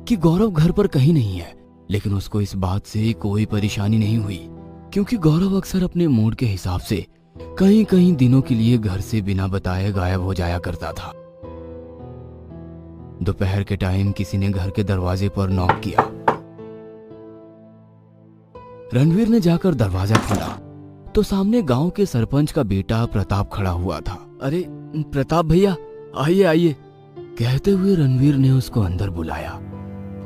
कि गौरव घर पर कहीं नहीं है, लेकिन उसको इस बात से कोई परेशानी नहीं हुई क्योंकि गौरव अक्सर अपने मूड के हिसाब से कहीं कहीं दिनों के लिए घर से बिना बताए गायब हो जाया करता था। दोपहर के टाइम किसी ने घर के दरवाजे पर नॉक किया। रणवीर ने जाकर दरवाजा खोला तो सामने गांव के सरपंच का बेटा प्रताप खड़ा हुआ था। अरे प्रताप भैया, आइए आइए, कहते हुए रणवीर ने उसको अंदर बुलाया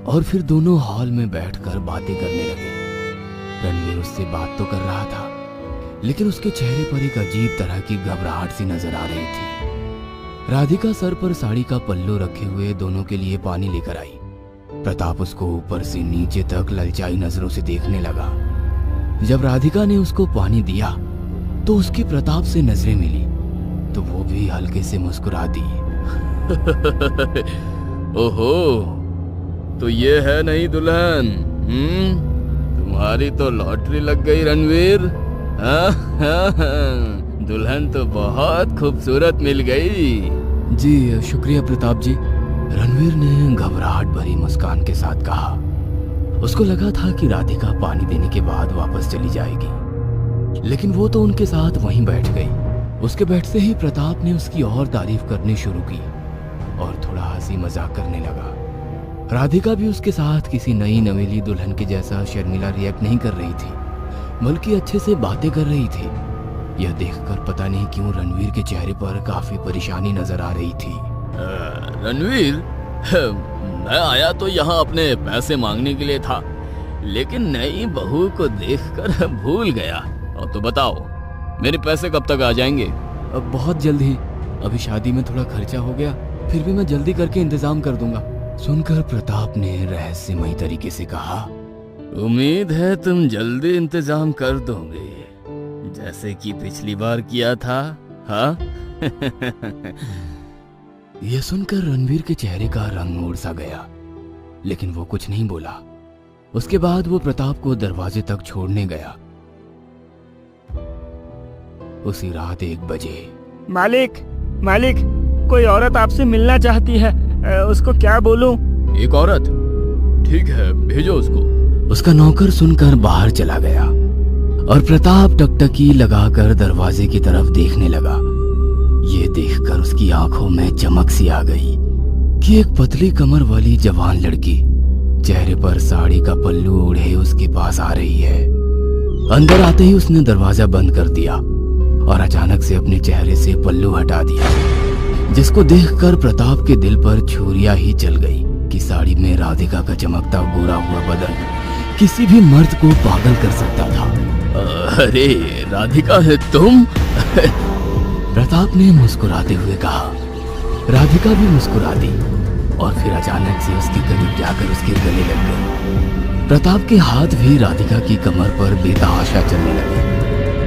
और फिर दोनों हॉल में बैठकर बातें करने लगे। रणवीर उससे बात तो कर रहा था, लेकिन उसके चेहरे पर एक अजीब तरह की घबराहट सी नजर आ रही थी। राधिका सर पर साड़ी का पल्लू रखे हुए दोनों के लिए पानी लेकर आई। प्रताप उसको ऊपर से नीचे तक ललचाई नजरों से देखने लगा। जब राधिका ने उसको पानी दिया तो उसकी प्रताप से नजरें मिली तो वो भी हल्के से मुस्कुरा दी। ओहो, तो ये है नहीं दुल्हन? तुम्हारी तो लॉटरी लग गई रणवीर। दुल्हन तो बहुत खूबसूरत मिल गई। जी शुक्रिया प्रताप जी, रणवीर ने घबराहट भरी मुस्कान के साथ कहा। उसको लगा था कि राधिका पानी देने के बाद वापस चली जाएगी, लेकिन वो तो उनके साथ वहीं बैठ गई। उसके बैठते ही प्रताप ने उसकी और तारीफ करनी शुरू की और थोड़ा हंसी मजाक करने लगा। राधिका भी उसके साथ किसी नई नवेली दुल्हन के जैसा शर्मिला रिएक्ट नहीं कर रही थी, बल्कि अच्छे से बातें कर रही थी। यह देखकर पता नहीं क्यों रणवीर के चेहरे पर काफी परेशानी नजर आ रही थी। रणवीर, मैं आया तो यहाँ अपने पैसे मांगने के लिए था, लेकिन नई बहू को देखकर भूल गया। और तो बताओ, मेरे पैसे कब तक आ जाएंगे? अब बहुत जल्द ही, अभी शादी में थोड़ा खर्चा हो गया, फिर भी मैं जल्दी करके इंतजाम कर दूंगा। सुनकर प्रताप ने रहस्यमयी तरीके से कहा, उम्मीद है तुम जल्दी इंतजाम कर दोगे, जैसे कि पिछली बार किया था। हाँ? यह सुनकर रणवीर के चेहरे का रंग उड़ सा गया, लेकिन वो कुछ नहीं बोला। उसके बाद वो प्रताप को दरवाजे तक छोड़ने गया। उसी रात 1 बजे। मालिक, कोई औरत आपसे मिलना चाहती है, उसको क्या बोलूं? एक औरत? ठीक है, भेजो उसको। उसका नौकर सुनकर बाहर चला गया और प्रताप टकटकी लगाकर दरवाजे की तरफ देखने लगा। ये देखकर उसकी आंखों में चमक सी आ गई कि एक पतली कमर वाली जवान लड़की चेहरे पर साड़ी का पल्लू ओढ़े उसके पास आ रही है। अंदर आते ही उसने दरवाजा बंद कर दिया और अचानक से अपने चेहरे से पल्लू हटा दिया, जिसको देखकर प्रताप के दिल पर छुरियां ही चल गई कि साड़ी में राधिका का चमकता गोरा हुआ बदन किसी भी मर्द को पागल कर सकता था। अरे राधिका है तुम? प्रताप ने मुस्कुराते हुए कहा। राधिका भी मुस्कुरा दी और फिर अचानक से उसके करीब जाकर उसके गले लग गई। प्रताप के हाथ भी राधिका की कमर पर बेतहाशा चलने लगे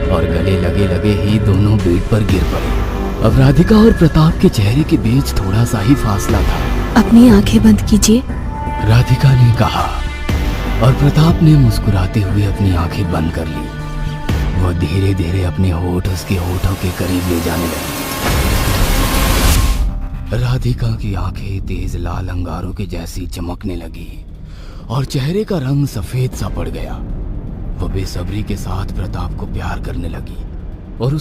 और गले लगे लगे ही दोनों बेड पर गिर पड़े। अब राधिका और प्रताप के चेहरे के बीच थोड़ा सा ही फासला था। अपनी आंखें बंद कीजिए, राधिका ने कहा और प्रताप ने मुस्कुराते हुए अपनी आंखें बंद कर ली। वह धीरे धीरे अपने होठ उसके होठों के करीब ले जाने लगी। राधिका की आंखें तेज लाल अंगारों के जैसी चमकने लगी और चेहरे का रंग सफेद सा पड़ गया। वह बेसब्री के साथ प्रताप को प्यार करने लगी और